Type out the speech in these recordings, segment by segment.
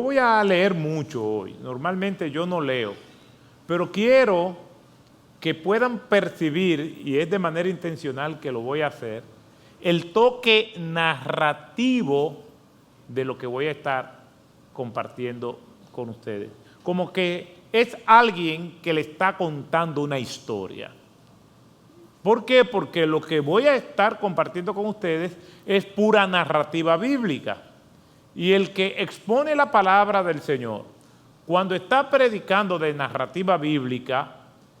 Voy a leer mucho hoy. Normalmente yo no leo, pero quiero que puedan percibir, y es de manera intencional que lo voy a hacer, el toque narrativo de lo que voy a estar compartiendo con ustedes. Como que es alguien que le está contando una historia. ¿Por qué? Porque lo que voy a estar compartiendo con ustedes es pura narrativa bíblica. Y el que expone la palabra del Señor, cuando está predicando de narrativa bíblica,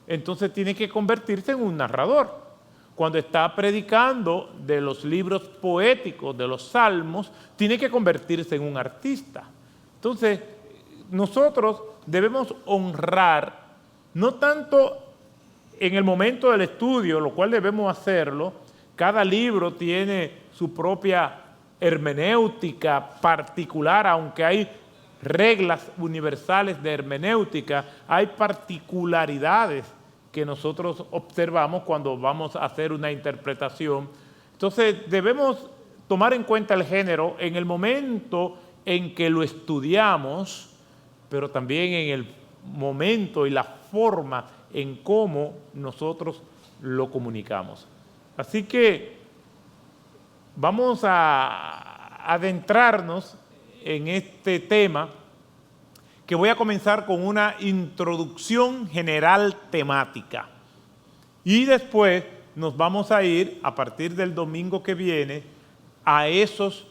entonces tiene que convertirse en un narrador. Cuando está predicando de los libros poéticos, de los salmos, tiene que convertirse en un artista. Entonces, nosotros debemos honrar, no tanto en el momento del estudio, lo cual debemos hacerlo, cada libro tiene su propia hermenéutica particular, aunque hay reglas universales de hermenéutica, hay particularidades que nosotros observamos cuando vamos a hacer una interpretación. Entonces debemos tomar en cuenta el género en el momento en que lo estudiamos, pero también en el momento y la forma en cómo nosotros lo comunicamos. Así que vamos a adentrarnos en este tema, que voy a comenzar con una introducción general temática. Y después nos vamos a ir, a partir del domingo que viene, a esos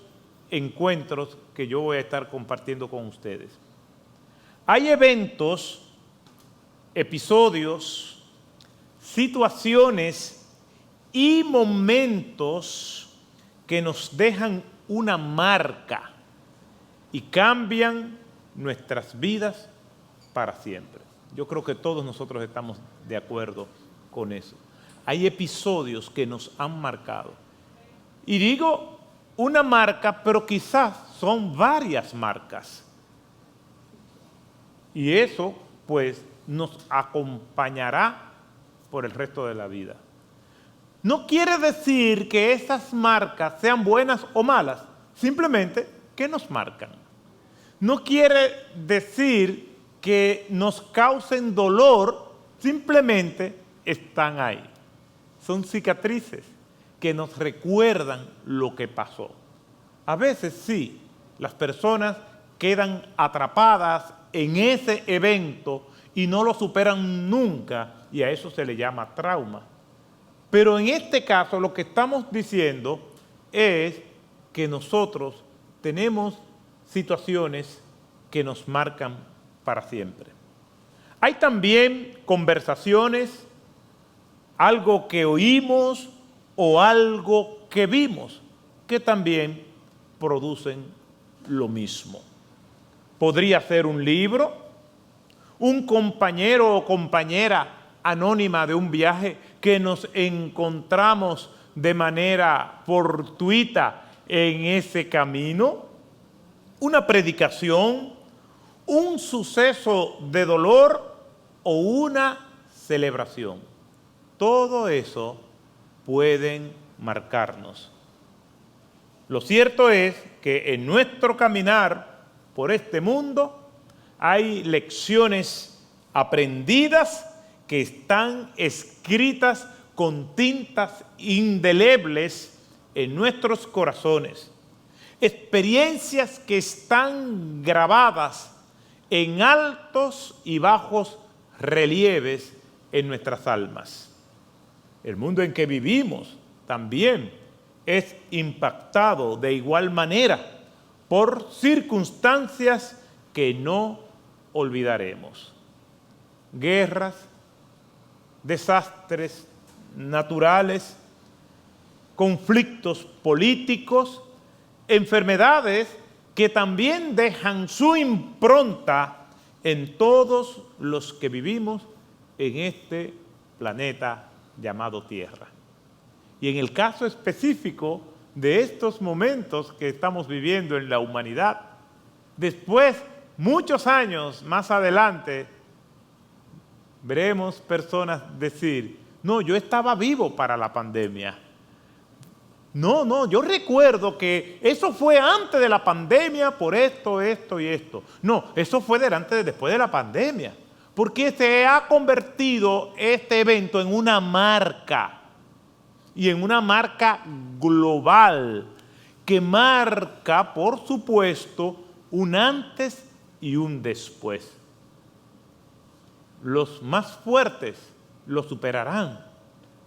encuentros que yo voy a estar compartiendo con ustedes. Hay eventos, episodios, situaciones y momentos que nos dejan una marca y cambian nuestras vidas para siempre. Yo creo que todos nosotros estamos de acuerdo con eso. Hay episodios que nos han marcado. Y digo una marca, pero quizás son varias marcas. Y eso, pues, nos acompañará por el resto de la vida. No quiere decir que esas marcas sean buenas o malas, simplemente que nos marcan. No quiere decir que nos causen dolor, simplemente están ahí. Son cicatrices que nos recuerdan lo que pasó. A veces sí, las personas quedan atrapadas en ese evento y no lo superan nunca, y a eso se le llama trauma. Pero en este caso lo que estamos diciendo es que nosotros tenemos situaciones que nos marcan para siempre. Hay también conversaciones, algo que oímos o algo que vimos, que también producen lo mismo. Podría ser un libro, un compañero o compañera anónima de un viaje que nos encontramos de manera fortuita en ese camino, una predicación, un suceso de dolor o una celebración. Todo eso pueden marcarnos. Lo cierto es que en nuestro caminar por este mundo hay lecciones aprendidas que están escritas con tintas indelebles en nuestros corazones. Experiencias que están grabadas en altos y bajos relieves en nuestras almas. El mundo en que vivimos también es impactado de igual manera por circunstancias que no olvidaremos. Guerras, desastres naturales, conflictos políticos, enfermedades que también dejan su impronta en todos los que vivimos en este planeta llamado Tierra. Y en el caso específico de estos momentos que estamos viviendo en la humanidad, después, muchos años más adelante, veremos personas decir: no, yo estaba vivo para la pandemia. No, yo recuerdo que eso fue antes de la pandemia por esto y esto. No, eso fue después de la pandemia. Porque se ha convertido este evento en una marca. Y en una marca global que marca, por supuesto, un antes y un después. Los más fuertes lo superarán.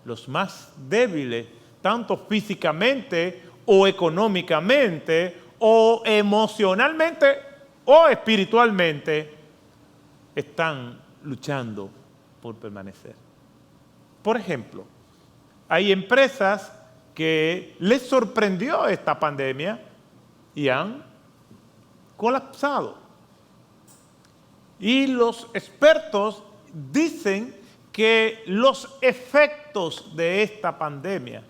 Los más débiles, tanto físicamente o económicamente o emocionalmente o espiritualmente, están luchando por permanecer. Por ejemplo, hay empresas que les sorprendió esta pandemia y han colapsado. Y los expertos dicen que los efectos de esta pandemia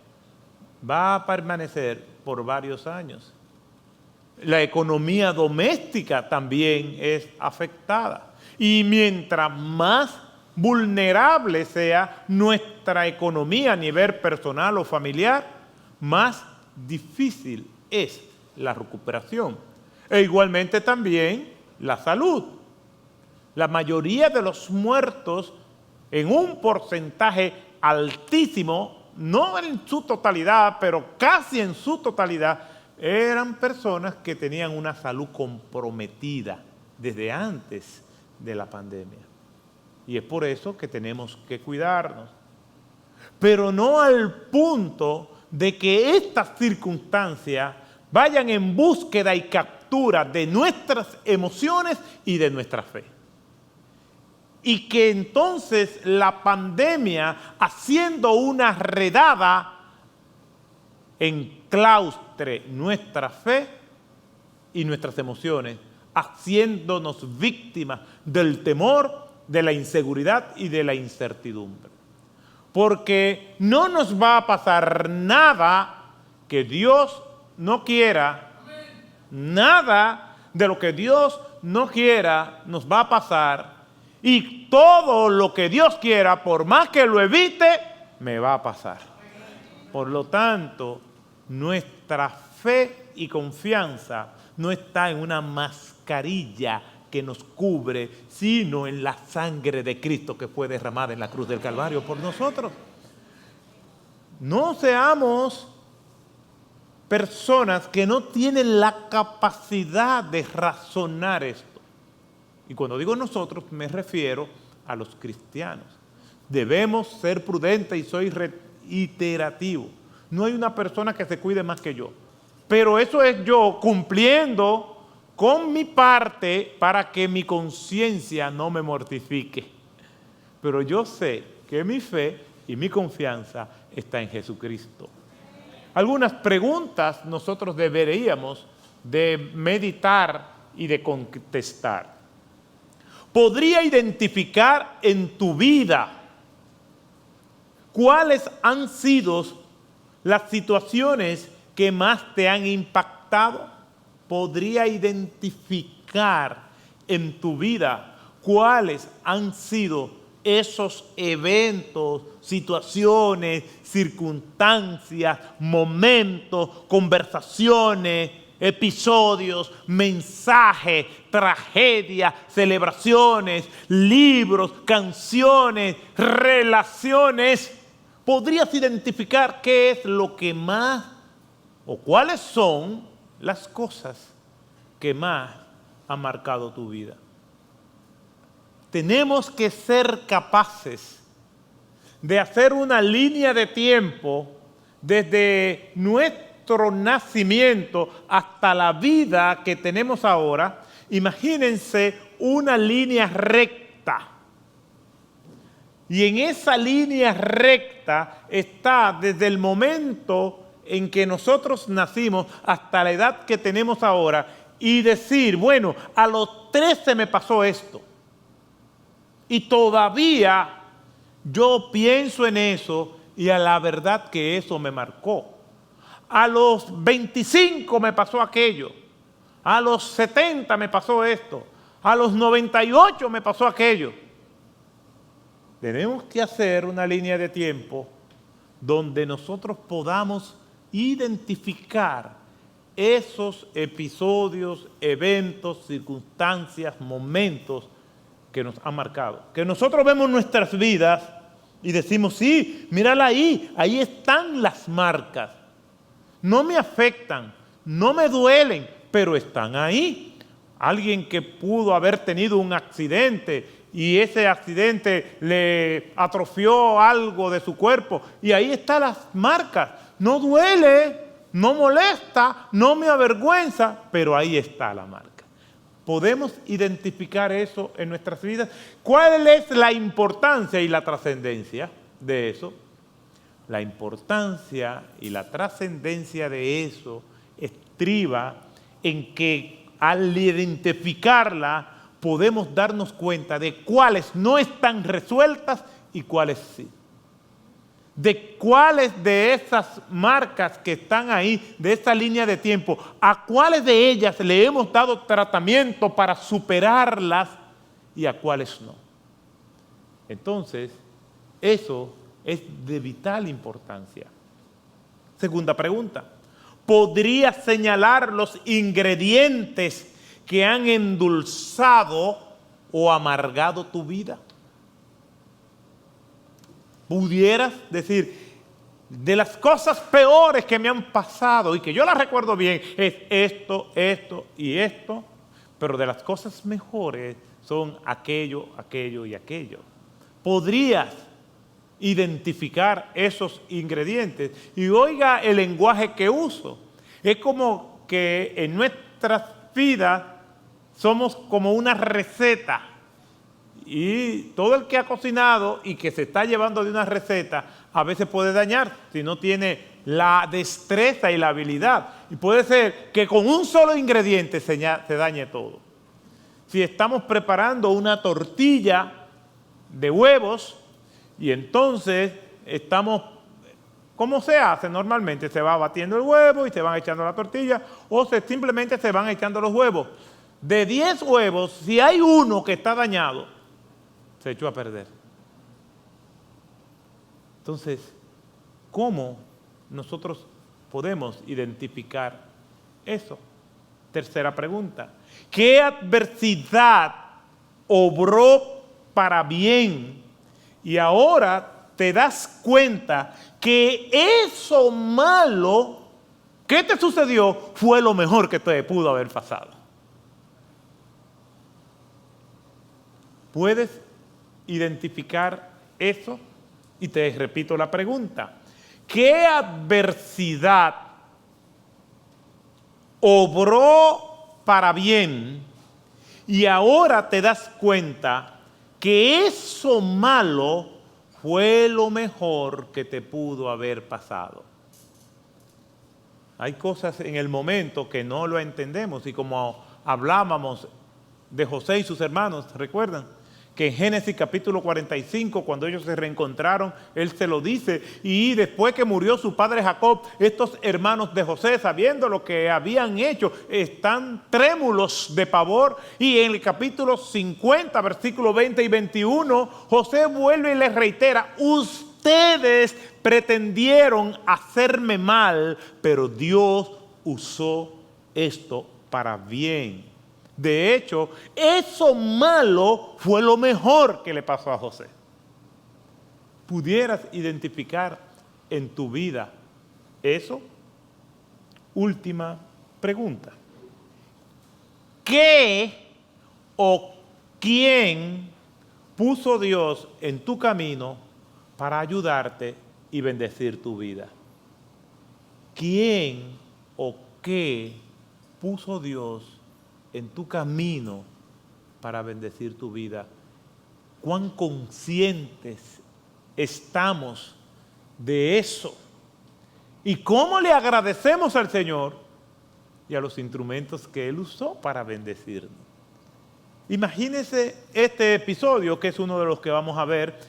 va a permanecer por varios años. La economía doméstica también es afectada. Y mientras más vulnerable sea nuestra economía a nivel personal o familiar, más difícil es la recuperación. E igualmente también la salud. La mayoría de los muertos, en un porcentaje altísimo, no en su totalidad, pero casi en su totalidad, eran personas que tenían una salud comprometida desde antes de la pandemia. Y es por eso que tenemos que cuidarnos. Pero no al punto de que estas circunstancias vayan en búsqueda y captura de nuestras emociones y de nuestra fe. Y que entonces la pandemia, haciendo una redada, enclaustre nuestra fe y nuestras emociones, haciéndonos víctimas del temor, de la inseguridad y de la incertidumbre. Porque no nos va a pasar nada que Dios no quiera, nada de lo que Dios no quiera nos va a pasar, y todo lo que Dios quiera, por más que lo evite, me va a pasar. Por lo tanto, nuestra fe y confianza no está en una mascarilla que nos cubre, sino en la sangre de Cristo que fue derramada en la cruz del Calvario por nosotros. No seamos personas que no tienen la capacidad de razonar esto. Y cuando digo nosotros, me refiero a los cristianos. Debemos ser prudentes, y soy reiterativo. No hay una persona que se cuide más que yo. Pero eso es yo cumpliendo con mi parte para que mi conciencia no me mortifique. Pero yo sé que mi fe y mi confianza está en Jesucristo. Algunas preguntas nosotros deberíamos de meditar y de contestar. ¿Podría identificar en tu vida cuáles han sido las situaciones que más te han impactado? ¿Podría identificar en tu vida cuáles han sido esos eventos, situaciones, circunstancias, momentos, conversaciones, episodios, mensajes, tragedias, celebraciones, libros, canciones, relaciones? ¿Podrías identificar qué es lo que más o cuáles son las cosas que más han marcado tu vida? Tenemos que ser capaces de hacer una línea de tiempo desde nuestro nacimiento hasta la vida que tenemos ahora. Imagínense una línea recta. Y en esa línea recta está desde el momento en que nosotros nacimos hasta la edad que tenemos ahora, y decir, bueno, a los 13 me pasó esto. Y todavía yo pienso en eso y a la verdad que eso me marcó. A los 25 me pasó aquello. A los 70 me pasó esto. A los 98 me pasó aquello. Tenemos que hacer una línea de tiempo donde nosotros podamos identificar esos episodios, eventos, circunstancias, momentos que nos han marcado. Que nosotros vemos nuestras vidas y decimos, sí, mírala ahí están las marcas. No me afectan, no me duelen, pero están ahí. Alguien que pudo haber tenido un accidente y ese accidente le atrofió algo de su cuerpo y ahí están las marcas. No duele, no molesta, no me avergüenza, pero ahí está la marca. ¿Podemos identificar eso en nuestras vidas? ¿Cuál es la importancia y la trascendencia de eso? La importancia y la trascendencia de eso estriba en que al identificarla podemos darnos cuenta de cuáles no están resueltas y cuáles sí. De cuáles de esas marcas que están ahí, de esa línea de tiempo, a cuáles de ellas le hemos dado tratamiento para superarlas y a cuáles no. Entonces, eso es de vital importancia. Segunda pregunta, ¿podrías señalar los ingredientes que han endulzado o amargado tu vida? ¿Pudieras decir, de las cosas peores que me han pasado y que yo las recuerdo bien, es esto, esto y esto, pero de las cosas mejores son aquello, aquello y aquello? ¿Podrías identificar esos ingredientes? Y oiga el lenguaje que uso. Es como que en nuestras vidas somos como una receta. Y todo el que ha cocinado y que se está llevando de una receta a veces puede dañar si no tiene la destreza y la habilidad. Y puede ser que con un solo ingrediente se dañe todo. Si estamos preparando una tortilla de huevos y entonces estamos, ¿cómo se hace normalmente? Se va batiendo el huevo y se van echando la tortilla o simplemente se van echando los huevos. De 10 huevos, si hay uno que está dañado, se echó a perder. Entonces, ¿cómo nosotros podemos identificar eso? Tercera pregunta, ¿qué adversidad obró para bien y ahora te das cuenta que eso malo que te sucedió fue lo mejor que te pudo haber pasado? ¿Puedes identificar eso? Y te repito la pregunta, ¿qué adversidad obró para bien y ahora te das cuenta que eso malo fue lo mejor que te pudo haber pasado? Hay cosas en el momento que no lo entendemos y como hablábamos de José y sus hermanos, ¿recuerdan? Que en Génesis capítulo 45, cuando ellos se reencontraron, él se lo dice, y después que murió su padre Jacob, estos hermanos de José, sabiendo lo que habían hecho, están trémulos de pavor, y en el capítulo 50, versículos 20 y 21, José vuelve y les reitera, ustedes pretendieron hacerme mal, pero Dios usó esto para bien. De hecho, eso malo fue lo mejor que le pasó a José. ¿Pudieras identificar en tu vida eso? Última pregunta. ¿Qué o quién puso Dios en tu camino para ayudarte y bendecir tu vida? ¿Quién o qué puso Dios en tu camino para bendecir tu vida? ¿Cuán conscientes estamos de eso? ¿Y cómo le agradecemos al Señor y a los instrumentos que Él usó para bendecirnos? Imagínense este episodio, que es uno de los que vamos a ver.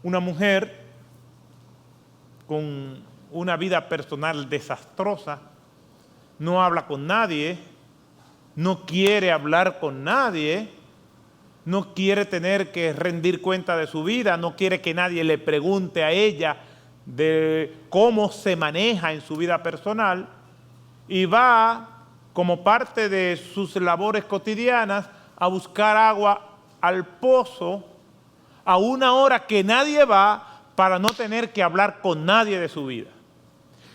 Una mujer con una vida personal desastrosa, no habla con nadie, no quiere hablar con nadie, no quiere tener que rendir cuenta de su vida, no quiere que nadie le pregunte a ella de cómo se maneja en su vida personal y va, como parte de sus labores cotidianas, a buscar agua al pozo a una hora que nadie va para no tener que hablar con nadie de su vida.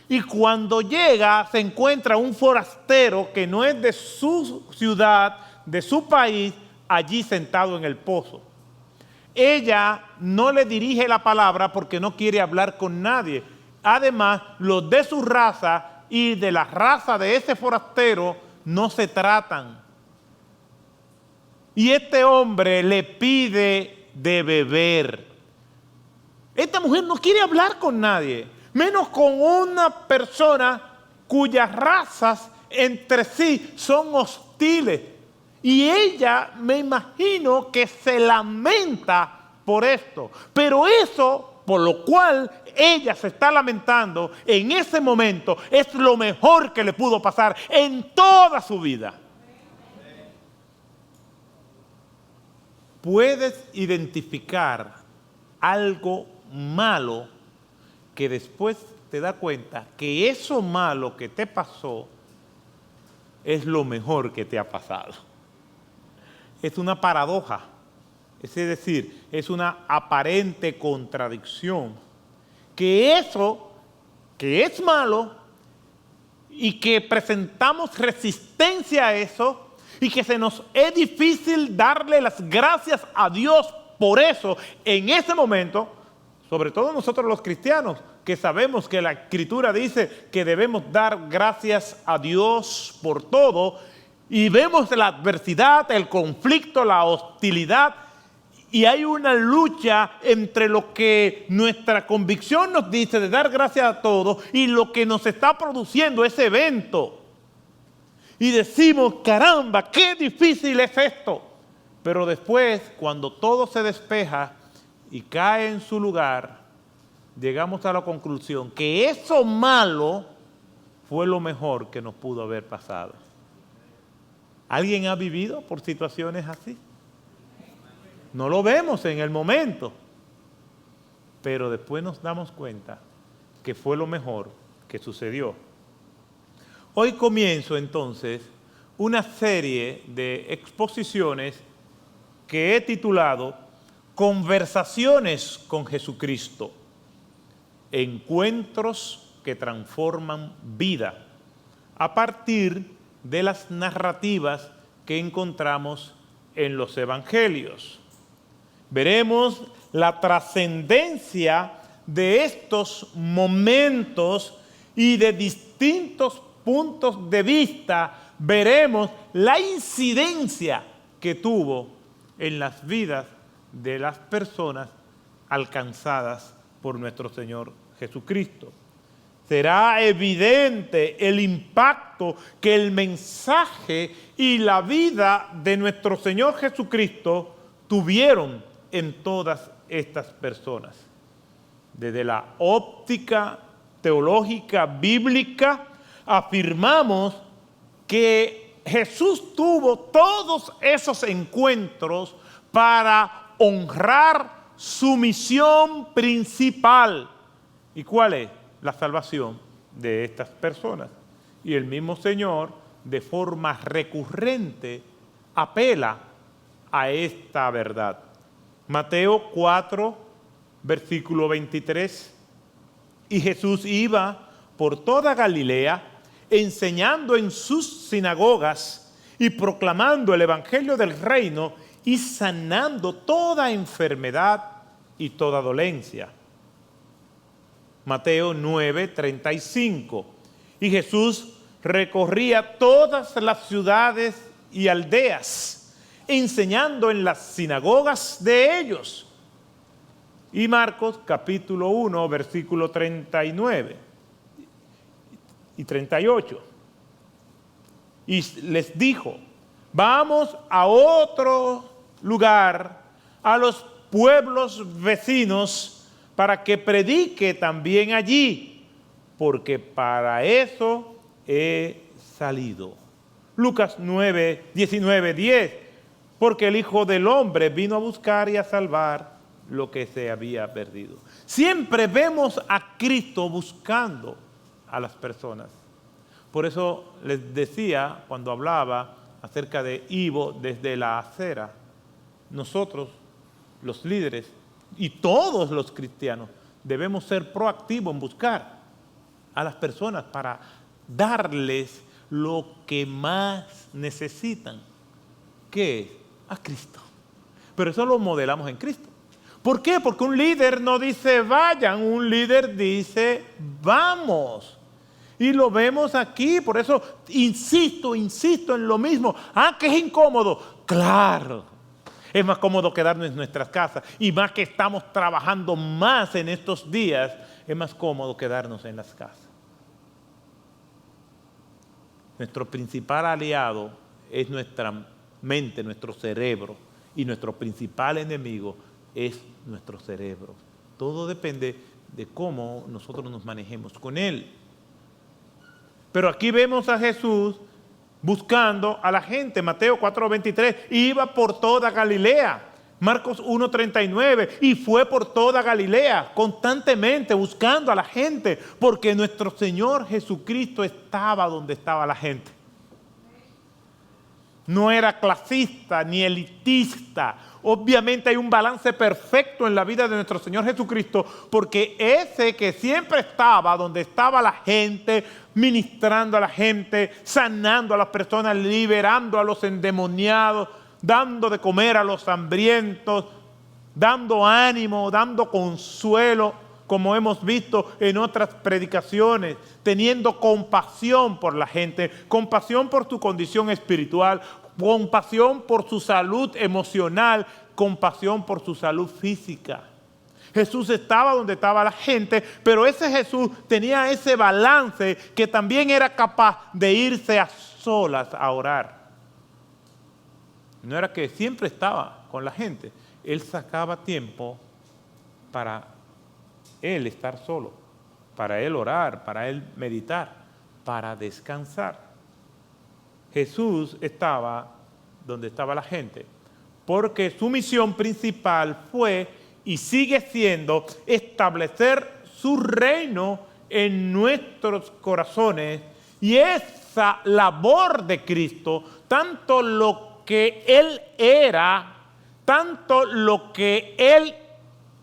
Y cuando llega se encuentra un forastero que no es de su ciudad, de su país, allí sentado en el pozo. Ella no le dirige la palabra porque no quiere hablar con nadie. Además, los de su raza y de la raza de ese forastero no se tratan. Y este hombre le pide de beber. Esta mujer no quiere hablar con nadie, menos con una persona cuyas razas entre sí son hostiles. Y ella, me imagino que se lamenta por esto. Pero eso, por lo cual ella se está lamentando en ese momento, es lo mejor que le pudo pasar en toda su vida. Puedes identificar algo malo que después te das cuenta que eso malo que te pasó es lo mejor que te ha pasado. Es una paradoja, es decir, es una aparente contradicción. Que eso, que es malo y que presentamos resistencia a eso y que se nos es difícil darle las gracias a Dios por eso en ese momento, sobre todo nosotros los cristianos, que sabemos que la Escritura dice que debemos dar gracias a Dios por todo, y vemos la adversidad, el conflicto, la hostilidad, y hay una lucha entre lo que nuestra convicción nos dice de dar gracias a todo y lo que nos está produciendo ese evento. Y decimos, caramba, qué difícil es esto. Pero después, cuando todo se despeja y cae en su lugar, llegamos a la conclusión que eso malo fue lo mejor que nos pudo haber pasado. ¿Alguien ha vivido por situaciones así? No lo vemos en el momento, pero después nos damos cuenta que fue lo mejor que sucedió. Hoy comienzo entonces una serie de exposiciones que he titulado Conversaciones con Jesucristo, encuentros que transforman vida, a partir de las narrativas que encontramos en los evangelios. Veremos la trascendencia de estos momentos y de distintos puntos de vista veremos la incidencia que tuvo en las vidas de las personas alcanzadas por nuestro Señor Jesucristo. Será evidente el impacto que el mensaje y la vida de nuestro Señor Jesucristo tuvieron en todas estas personas. Desde la óptica teológica bíblica, afirmamos que Jesús tuvo todos esos encuentros para honrar su misión principal. ¿Y cuál es? La salvación de estas personas. Y el mismo Señor, de forma recurrente, apela a esta verdad. Mateo 4, versículo 23. Y Jesús iba por toda Galilea, enseñando en sus sinagogas y proclamando el evangelio del reino y sanando toda enfermedad y toda dolencia. Mateo 9, 35. Y Jesús recorría todas las ciudades y aldeas, enseñando en las sinagogas de ellos. Y Marcos capítulo 1, versículo 39 y 38. Y les dijo, vamos a otro lugar, a los pueblos vecinos, para que predique también allí, porque para eso he salido. Lucas 9, 19, 10. Porque el Hijo del Hombre vino a buscar y a salvar lo que se había perdido. Siempre vemos a Cristo buscando a las personas. Por eso les decía cuando hablaba acerca de Ivo desde la acera, nosotros, los líderes y todos los cristianos, debemos ser proactivos en buscar a las personas para darles lo que más necesitan, que es a Cristo. Pero eso lo modelamos en Cristo. ¿Por qué? Porque un líder no dice vayan, un líder dice vamos. Y lo vemos aquí, por eso insisto en lo mismo. Que es incómodo. Claro, es más cómodo quedarnos en nuestras casas. Y más que estamos trabajando más en estos días, es más cómodo quedarnos en las casas. Nuestro principal aliado es nuestra mente, nuestro cerebro. Y nuestro principal enemigo es nuestro cerebro. Todo depende de cómo nosotros nos manejemos con él. Pero aquí vemos a Jesús buscando a la gente. Mateo 4:23, iba por toda Galilea. Marcos 1:39, y fue por toda Galilea, constantemente buscando a la gente, porque nuestro Señor Jesucristo estaba donde estaba la gente. No era clasista ni elitista. Obviamente hay un balance perfecto en la vida de nuestro Señor Jesucristo, porque ese que siempre estaba donde estaba la gente, ministrando a la gente, sanando a las personas, liberando a los endemoniados, dando de comer a los hambrientos, dando ánimo, dando consuelo, como hemos visto en otras predicaciones, teniendo compasión por la gente, compasión por su condición espiritual, compasión por su salud emocional, compasión por su salud física. Jesús estaba donde estaba la gente, pero ese Jesús tenía ese balance que también era capaz de irse a solas a orar. No era que siempre estaba con la gente, él sacaba tiempo para él estar solo, para él orar, para él meditar, para descansar. Jesús estaba donde estaba la gente, porque su misión principal fue y sigue siendo establecer su reino en nuestros corazones, y esa labor de Cristo, tanto lo que Él era, tanto lo que Él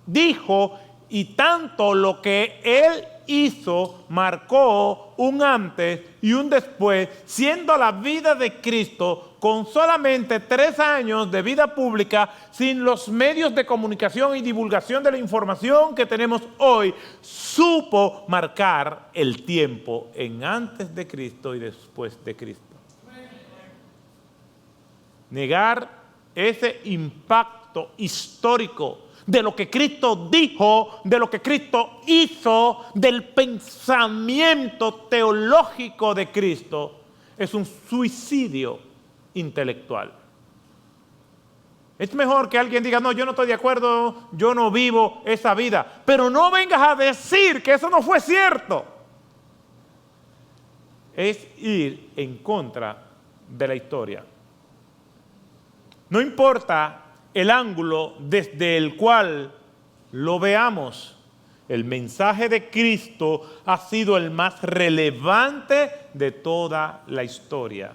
dijo y tanto lo que Él hizo, marcó un antes y un después, siendo la vida de Cristo con solamente 3 años de vida pública, sin los medios de comunicación y divulgación de la información que tenemos hoy, supo marcar el tiempo en antes de Cristo y después de Cristo. Negar ese impacto histórico de lo que Cristo dijo, de lo que Cristo hizo, del pensamiento teológico de Cristo, es un suicidio intelectual. Es mejor que alguien diga, no, yo no estoy de acuerdo, yo no vivo esa vida, pero no vengas a decir que eso no fue cierto. Es ir en contra de la historia. No importa el ángulo desde el cual lo veamos, el mensaje de Cristo ha sido el más relevante de toda la historia.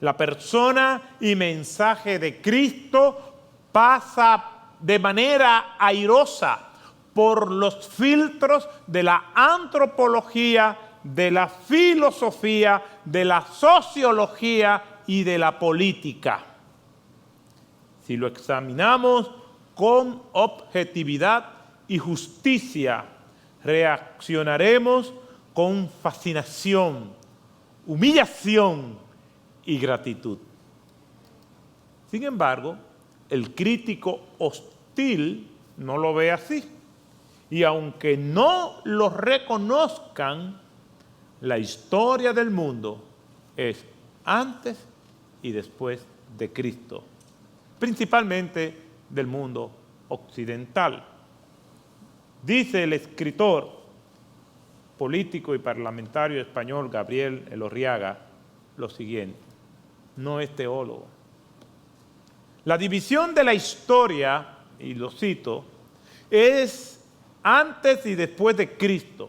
La persona y mensaje de Cristo pasa de manera airosa por los filtros de la antropología, de la filosofía, de la sociología y de la política. Si lo examinamos con objetividad y justicia, reaccionaremos con fascinación, humillación y gratitud. Sin embargo, el crítico hostil no lo ve así. Y aunque no lo reconozcan, la historia del mundo es antes y después de Cristo, principalmente del mundo occidental. Dice el escritor, político y parlamentario español Gabriel Elorriaga lo siguiente, no es teólogo. La división de la historia, y lo cito, es antes y después de Cristo.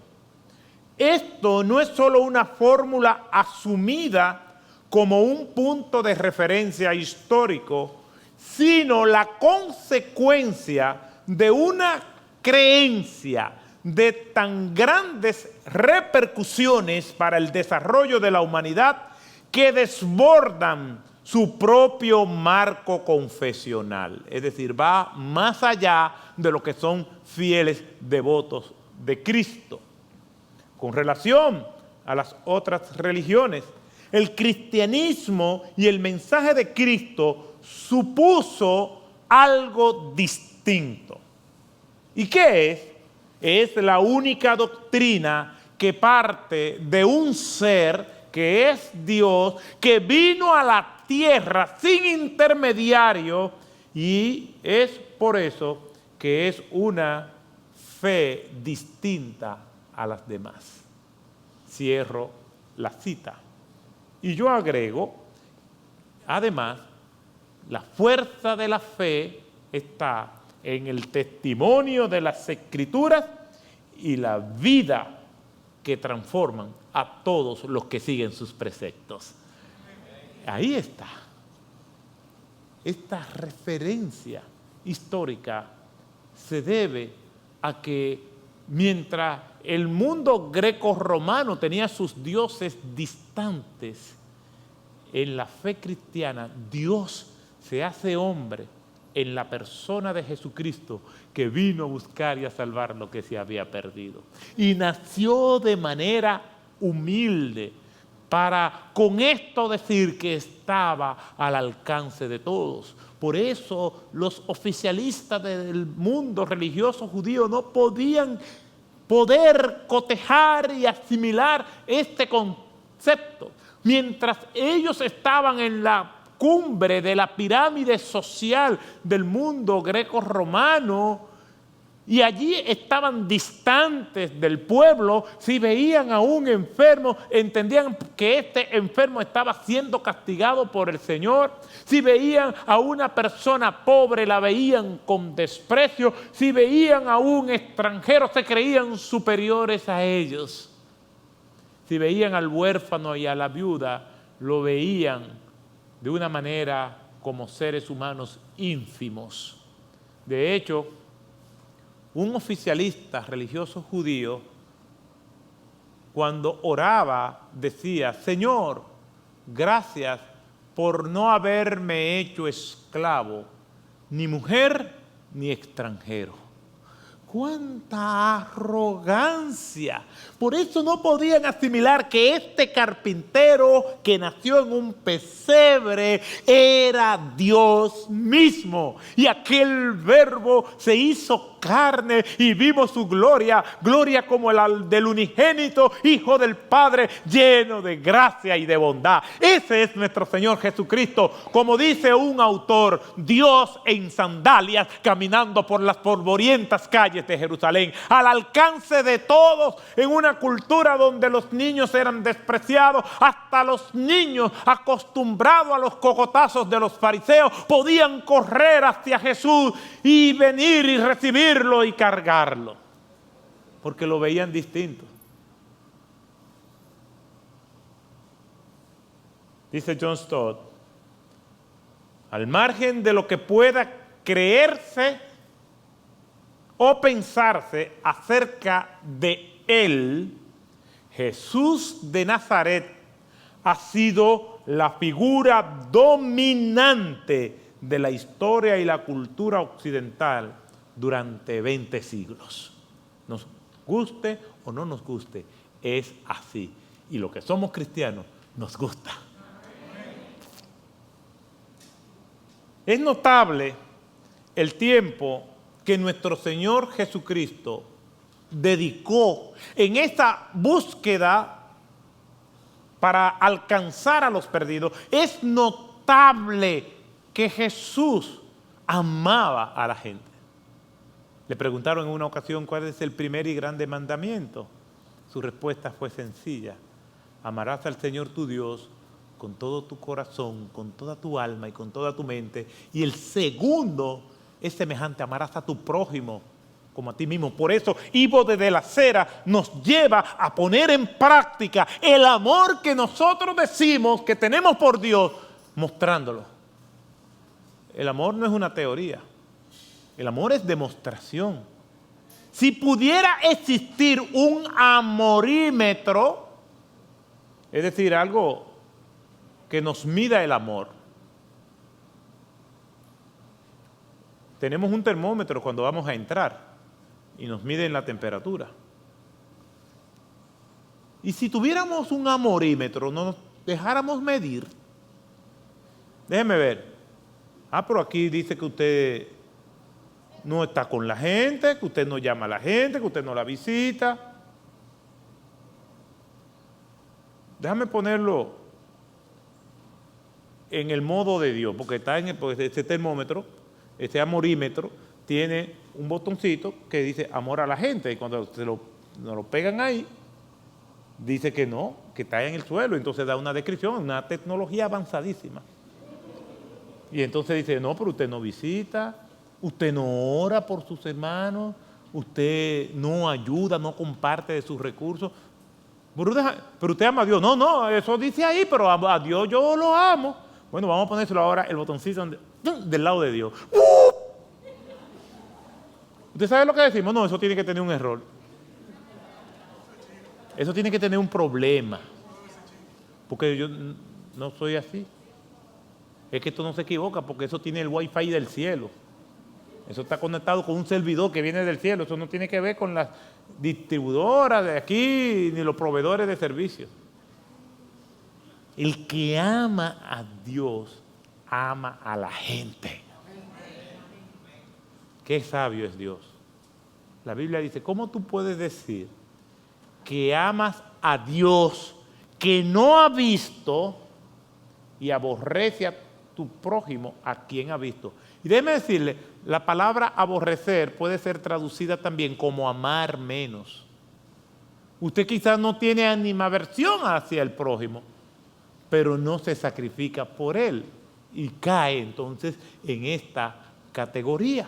Esto no es solo una fórmula asumida como un punto de referencia histórico, sino la consecuencia de una creencia de tan grandes repercusiones para el desarrollo de la humanidad que desbordan su propio marco confesional. Es decir, va más allá de lo que son fieles devotos de Cristo. Con relación a las otras religiones, el cristianismo y el mensaje de Cristo supuso algo distinto. ¿Y qué es? Es la única doctrina que parte de un ser que es Dios, que vino a la tierra sin intermediario, y es por eso que es una fe distinta a las demás. Cierro la cita. Y yo agrego, además, la fuerza de la fe está en el testimonio de las Escrituras y la vida que transforman a todos los que siguen sus preceptos. Ahí está. Esta referencia histórica se debe a que mientras el mundo greco-romano tenía sus dioses distantes, en la fe cristiana Dios se hace hombre en la persona de Jesucristo, que vino a buscar y a salvar lo que se había perdido. Y nació de manera humilde para con esto decir que estaba al alcance de todos. Por eso los oficialistas del mundo religioso judío no podían poder cotejar y asimilar este concepto. Mientras ellos estaban en la cumbre de la pirámide social del mundo greco-romano, y allí estaban distantes del pueblo, si veían a un enfermo, entendían que este enfermo estaba siendo castigado por el Señor. Si veían a una persona pobre, la veían con desprecio. Si veían a un extranjero, se creían superiores a ellos. Si veían al huérfano y a la viuda, lo veían de una manera como seres humanos ínfimos. De hecho, un oficialista religioso judío, cuando oraba, decía: Señor, gracias por no haberme hecho esclavo, ni mujer ni extranjero. ¡Cuánta arrogancia! Por eso no podían asimilar que este carpintero que nació en un pesebre era Dios mismo. Y aquel verbo se hizo carne y vimos su gloria, gloria como la del unigénito Hijo del Padre, lleno de gracia y de bondad. Ese es nuestro Señor Jesucristo. Como dice un autor, Dios en sandalias, caminando por las polvorientas calles de Jerusalén, al alcance de todos, en una cultura donde los niños eran despreciados. Hasta los niños, acostumbrados a los cogotazos de los fariseos, podían correr hacia Jesús y venir y recibirlo y cargarlo, porque lo veían distinto. Dice John Stott: al margen de lo que pueda creerse o pensarse acerca de él, Jesús de Nazaret ha sido la figura dominante de la historia y la cultura occidental durante 20 siglos. Nos guste o no nos guste, es así. Y lo que somos cristianos nos gusta. Es notable el tiempo que nuestro Señor Jesucristo dedicó en esta búsqueda para alcanzar a los perdidos. Es notable que Jesús amaba a la gente. Le preguntaron en una ocasión cuál es el primer y grande mandamiento. Su respuesta fue sencilla: amarás al Señor tu Dios con todo tu corazón, con toda tu alma y con toda tu mente. Y el segundo es semejante: amarás a tu prójimo como a ti mismo. Por eso, Ivo desde la Cera nos lleva a poner en práctica el amor que nosotros decimos que tenemos por Dios, mostrándolo. El amor no es una teoría, el amor es demostración. Si pudiera existir un amorímetro, es decir, algo que nos mida el amor, tenemos un termómetro cuando vamos a entrar y nos miden la temperatura. Y si tuviéramos un amorímetro, no nos dejáramos medir. Déjeme ver. Pero aquí dice que usted no está con la gente, que usted no llama a la gente, que usted no la visita. Déjame ponerlo en el modo de Dios, porque está porque este termómetro, este amorímetro, tiene un botoncito que dice amor a la gente, y cuando nos lo pegan ahí, dice que no, que está en el suelo, entonces da una descripción, una tecnología avanzadísima. Y entonces dice, no, pero usted no visita, usted no ora por sus hermanos, usted no ayuda, no comparte de sus recursos. Pero usted ama a Dios. No, eso dice ahí, pero a Dios yo lo amo. Bueno, vamos a ponérselo ahora el botoncito del lado de Dios. ¿Usted sabe lo que decimos? No, eso tiene que tener un error. Eso tiene que tener un problema. Porque yo no soy así. Es que esto no se equivoca porque eso tiene el wifi del cielo. Eso está conectado con un servidor que viene del cielo. Eso no tiene que ver con las distribuidoras de aquí ni los proveedores de servicios. El que ama a Dios, ama a la gente. Qué sabio es Dios. La Biblia dice, ¿cómo tú puedes decir que amas a Dios que no ha visto y aborrece a tu prójimo a quien ha visto? Y déjeme decirle, la palabra aborrecer puede ser traducida también como amar menos. Usted quizás no tiene animadversión hacia el prójimo, pero no se sacrifica por él y cae entonces en esta categoría.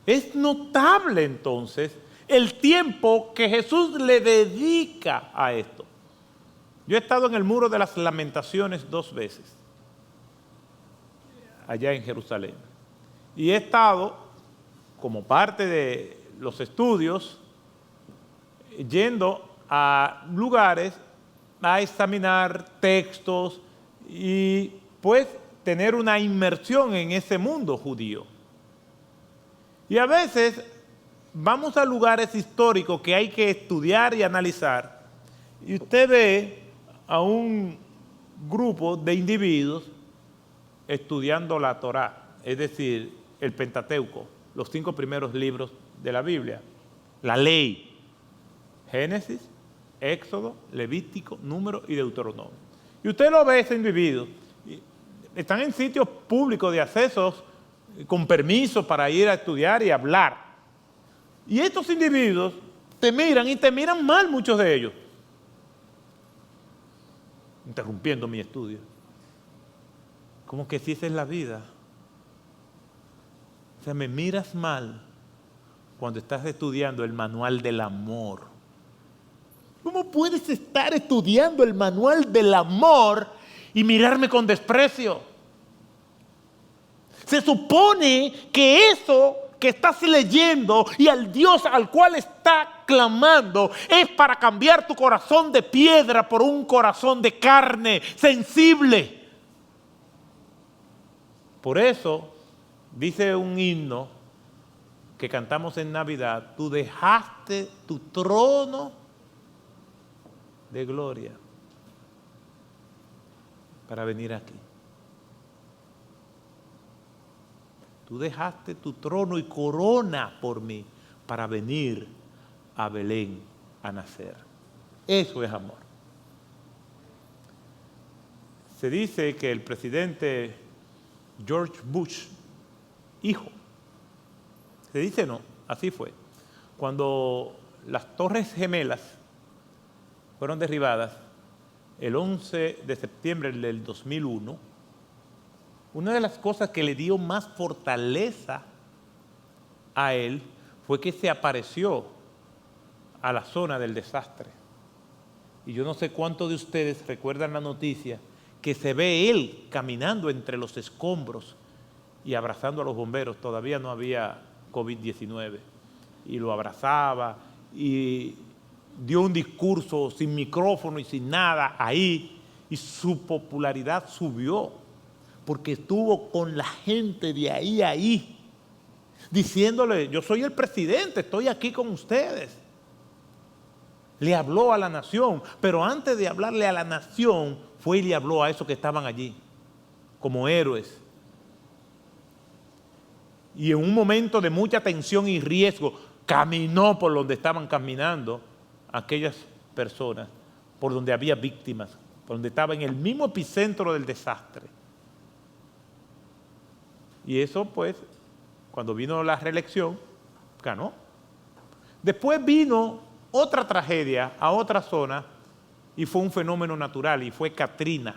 Es notable entonces el tiempo que Jesús le dedica a esto. Yo he estado en el Muro de las Lamentaciones 2 veces, allá en Jerusalén, y he estado como parte de los estudios yendo a lugares a examinar textos y pues tener una inmersión en ese mundo judío. Y a veces vamos a lugares históricos que hay que estudiar y analizar, y usted ve a un grupo de individuos estudiando la Torá, es decir, el Pentateuco, los 5 primeros libros de la Biblia, la ley, Génesis, Éxodo, Levítico, Número y Deuteronomio. Y usted lo ve, ese individuo, están en sitios públicos de accesos con permiso para ir a estudiar y hablar. Y estos individuos te miran y te miran mal, muchos de ellos, interrumpiendo mi estudio. Como que si esa es la vida. O sea, me miras mal cuando estás estudiando el manual del amor. ¿Cómo puedes estar estudiando el manual del amor y mirarme con desprecio? Se supone que eso que estás leyendo y al Dios al cual está clamando es para cambiar tu corazón de piedra por un corazón de carne, sensible. Por eso dice un himno que cantamos en Navidad, tú dejaste tu trono de gloria para venir aquí. Tú dejaste tu trono y corona por mí para venir a Belén a nacer. Eso es amor. Se dice que el presidente George Bush, hijo, se dice no, así fue, cuando las Torres Gemelas fueron derribadas el 11 de septiembre del 2001, una de las cosas que le dio más fortaleza a él fue que se apareció a la zona del desastre. Y yo no sé cuántos de ustedes recuerdan la noticia que se ve él caminando entre los escombros y abrazando a los bomberos. Todavía no había COVID-19. Y lo abrazaba y dio un discurso sin micrófono y sin nada ahí. Y su popularidad subió porque estuvo con la gente de ahí, diciéndole: yo soy el presidente, estoy aquí con ustedes. Le habló a la nación, pero antes de hablarle a la nación, fue y le habló a esos que estaban allí, como héroes. Y en un momento de mucha tensión y riesgo, caminó por donde estaban caminando aquellas personas, por donde había víctimas, por donde estaba en el mismo epicentro del desastre. Y eso, pues, cuando vino la reelección, ganó. Después vino otra tragedia a otra zona y fue un fenómeno natural y fue Katrina.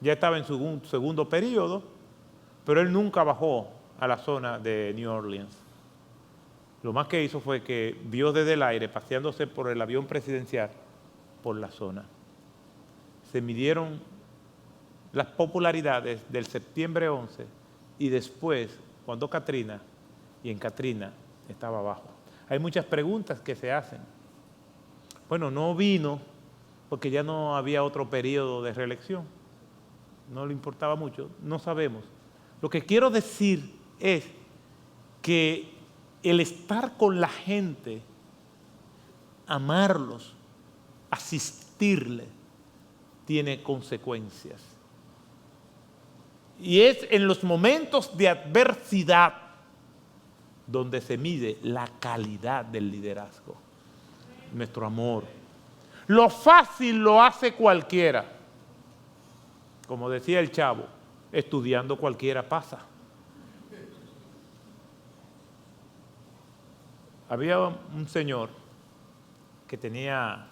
Ya estaba en su segundo periodo, pero él nunca bajó a la zona de New Orleans. Lo más que hizo fue que vio desde el aire, paseándose por el avión presidencial, por la zona. Se midieron las popularidades del septiembre 11 y después, cuando Katrina, y en Katrina estaba abajo. Hay muchas preguntas que se hacen. Bueno, no vino porque ya no había otro periodo de reelección. No le importaba mucho, no sabemos. Lo que quiero decir es que el estar con la gente, amarlos, asistirle, tiene consecuencias. Y es en los momentos de adversidad donde se mide la calidad del liderazgo, nuestro amor. Lo fácil lo hace cualquiera. Como decía el Chavo, estudiando cualquiera pasa. Había un señor que tenía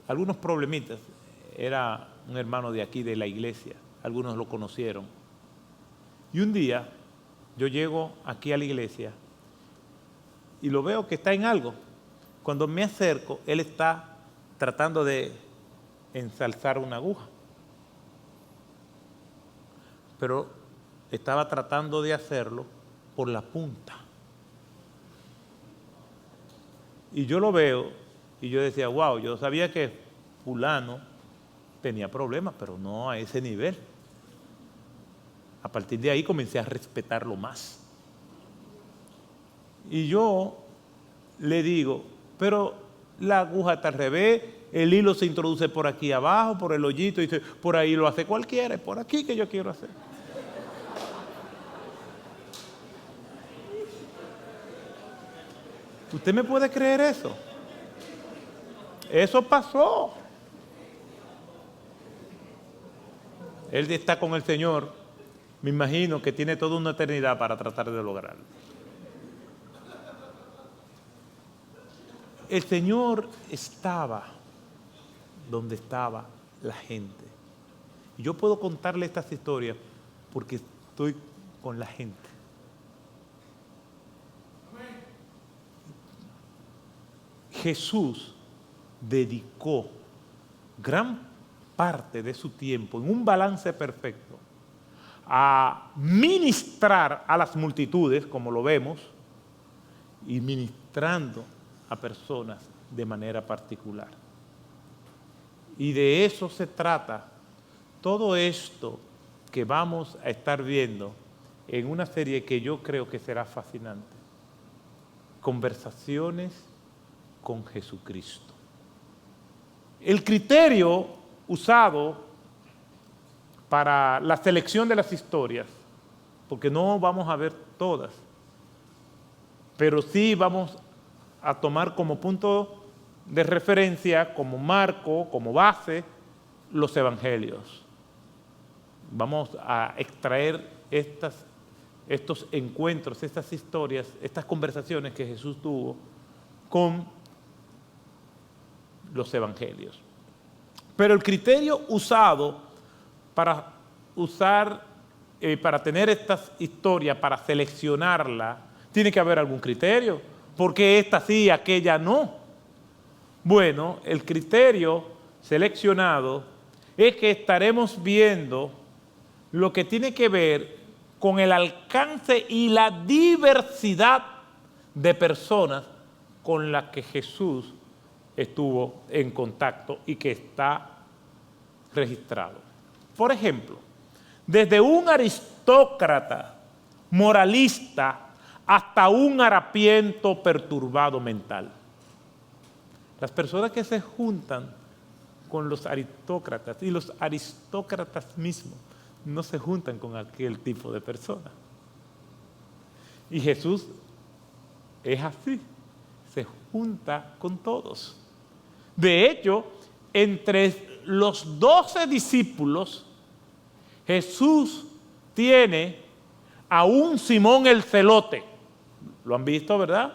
algunos problemitas. Era un hermano de aquí, de la iglesia. Algunos lo conocieron. Y un día yo llego aquí a la iglesia y lo veo que está en algo. Cuando me acerco, él está tratando de ensalzar una aguja. Pero estaba tratando de hacerlo por la punta. Y yo lo veo y yo decía: wow, yo sabía que fulano tenía problemas, pero no a ese nivel. A partir de ahí comencé a respetarlo más. Y yo le digo: pero la aguja está al revés, el hilo se introduce por aquí abajo, por el hoyito, y dice: por ahí lo hace cualquiera, es por aquí que yo quiero hacer. ¿Usted me puede creer eso? Eso pasó. Él está con el Señor. Me imagino que tiene toda una eternidad para tratar de lograrlo. El Señor estaba donde estaba la gente. Y yo puedo contarle estas historias porque estoy con la gente. Jesús dedicó gran parte de su tiempo en un balance perfecto a ministrar a las multitudes, como lo vemos, y ministrando a personas de manera particular. Y de eso se trata todo esto que vamos a estar viendo en una serie que yo creo que será fascinante. Conversaciones con Jesucristo. El criterio usado para la selección de las historias, porque no vamos a ver todas, pero sí vamos a tomar como punto de referencia, como marco, como base, los evangelios. Vamos a extraer estos encuentros, estas historias, estas conversaciones que Jesús tuvo con los evangelios. Pero el criterio usado para usar para tener estas historias, para seleccionarla, tiene que haber algún criterio. ¿Por qué esta sí y aquella no? Bueno, el criterio seleccionado es que estaremos viendo lo que tiene que ver con el alcance y la diversidad de personas con las que Jesús estuvo en contacto y que está registrado. Por ejemplo, desde un aristócrata moralista hasta un harapiento perturbado mental. Las personas que se juntan con los aristócratas y los aristócratas mismos no se juntan con aquel tipo de personas. Y Jesús es así, se junta con todos. De hecho, entre los 12 discípulos, Jesús tiene a un Simón el Celote. ¿Lo han visto, verdad?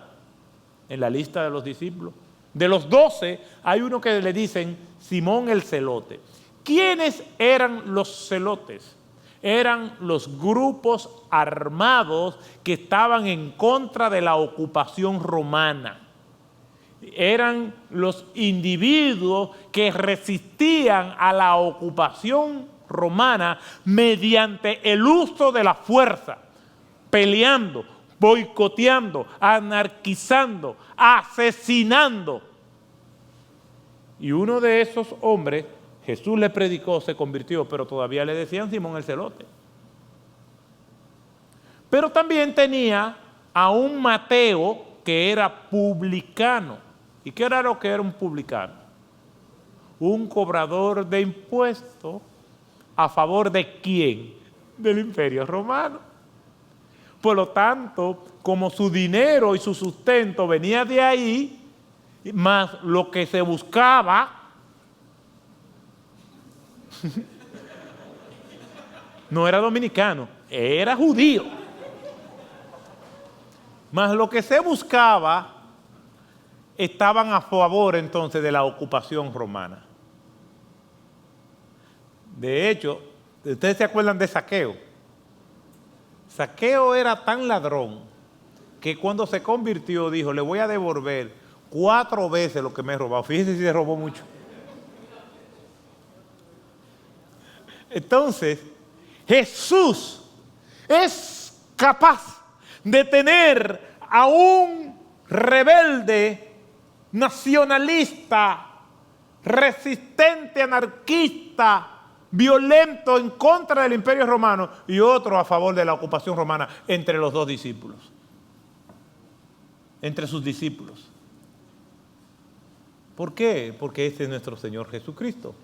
En la lista de los discípulos. De los 12, hay uno que le dicen Simón el Celote. ¿Quiénes eran los celotes? Eran los grupos armados que estaban en contra de la ocupación romana. Eran los individuos que resistían a la ocupación romana mediante el uso de la fuerza, peleando, boicoteando, anarquizando, asesinando. Y uno de esos hombres, Jesús le predicó, se convirtió, pero todavía le decían Simón el Celote. Pero también tenía a un Mateo que era publicano. ¿Y qué era lo que era un publicano? Un cobrador de impuestos. ¿A favor de quién? Del Imperio Romano. Por lo tanto, como su dinero y su sustento venía de ahí, más lo que se buscaba, no era dominicano, era judío. Más lo que se buscaba, estaban a favor entonces de la ocupación romana. De hecho, ¿ustedes se acuerdan de Zaqueo? Zaqueo era tan ladrón que cuando se convirtió dijo, le voy a devolver 4 veces lo que me he robado. Fíjense si se robó mucho. Entonces, Jesús es capaz de tener a un rebelde, nacionalista, resistente, anarquista, violento en contra del Imperio Romano y otro a favor de la ocupación romana entre los 2 discípulos, entre sus discípulos. ¿Por qué? Porque este es nuestro Señor Jesucristo.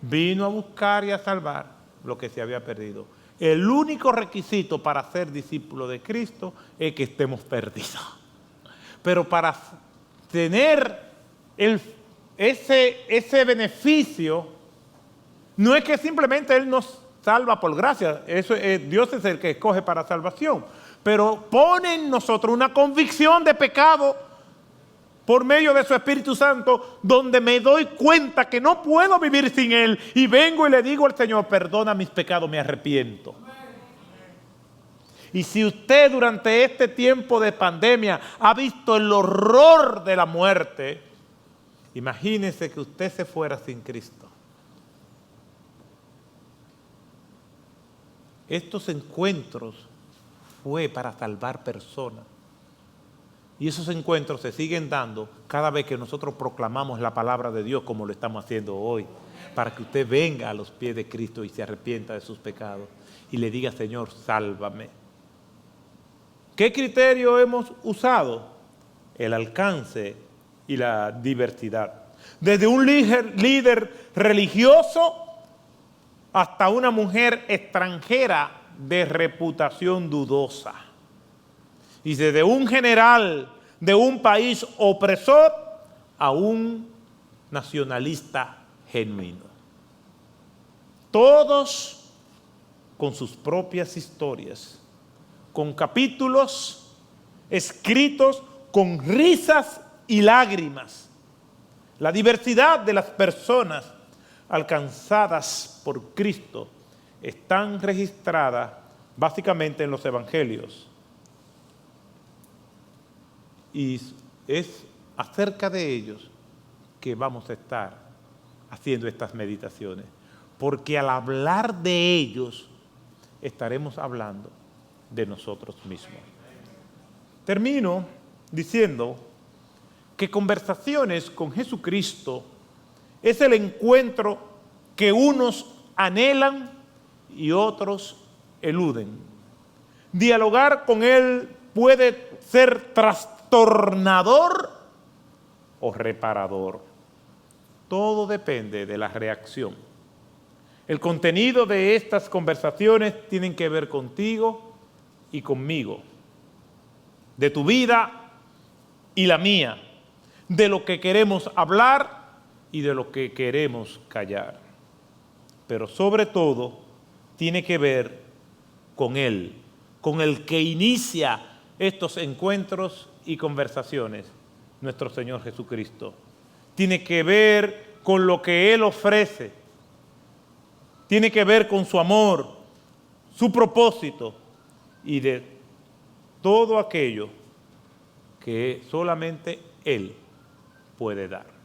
Vino a buscar y a salvar lo que se había perdido. El único requisito para ser discípulo de Cristo es que estemos perdidos. Pero para tener ese beneficio, no es que simplemente Él nos salva por gracia, Dios es el que escoge para salvación, pero pone en nosotros una convicción de pecado por medio de su Espíritu Santo, donde me doy cuenta que no puedo vivir sin Él y vengo y le digo al Señor, perdona mis pecados, me arrepiento. Y si usted durante este tiempo de pandemia ha visto el horror de la muerte, imagínese que usted se fuera sin Cristo. Estos encuentros fue para salvar personas. Y esos encuentros se siguen dando cada vez que nosotros proclamamos la palabra de Dios como lo estamos haciendo hoy, para que usted venga a los pies de Cristo y se arrepienta de sus pecados y le diga, Señor, sálvame. ¿Qué criterio hemos usado? El alcance y la diversidad. Desde un líder religioso hasta una mujer extranjera de reputación dudosa. Y desde un general de un país opresor a un nacionalista genuino. Todos con sus propias historias, con capítulos escritos con risas y lágrimas. La diversidad de las personas alcanzadas por Cristo están registradas básicamente en los evangelios. Y es acerca de ellos que vamos a estar haciendo estas meditaciones. Porque al hablar de ellos, estaremos hablando de nosotros mismos. Termino diciendo que conversaciones con Jesucristo es el encuentro que unos anhelan y otros eluden. Dialogar con Él puede ser trastornador o reparador. Todo depende de la reacción. El contenido de estas conversaciones tienen que ver contigo y conmigo, de tu vida y la mía, de lo que queremos hablar y de lo que queremos callar. Pero sobre todo, tiene que ver con Él, con el que inicia estos encuentros y conversaciones, nuestro Señor Jesucristo. Tiene que ver con lo que Él ofrece. Tiene que ver con su amor, su propósito y de todo aquello que solamente Él puede dar.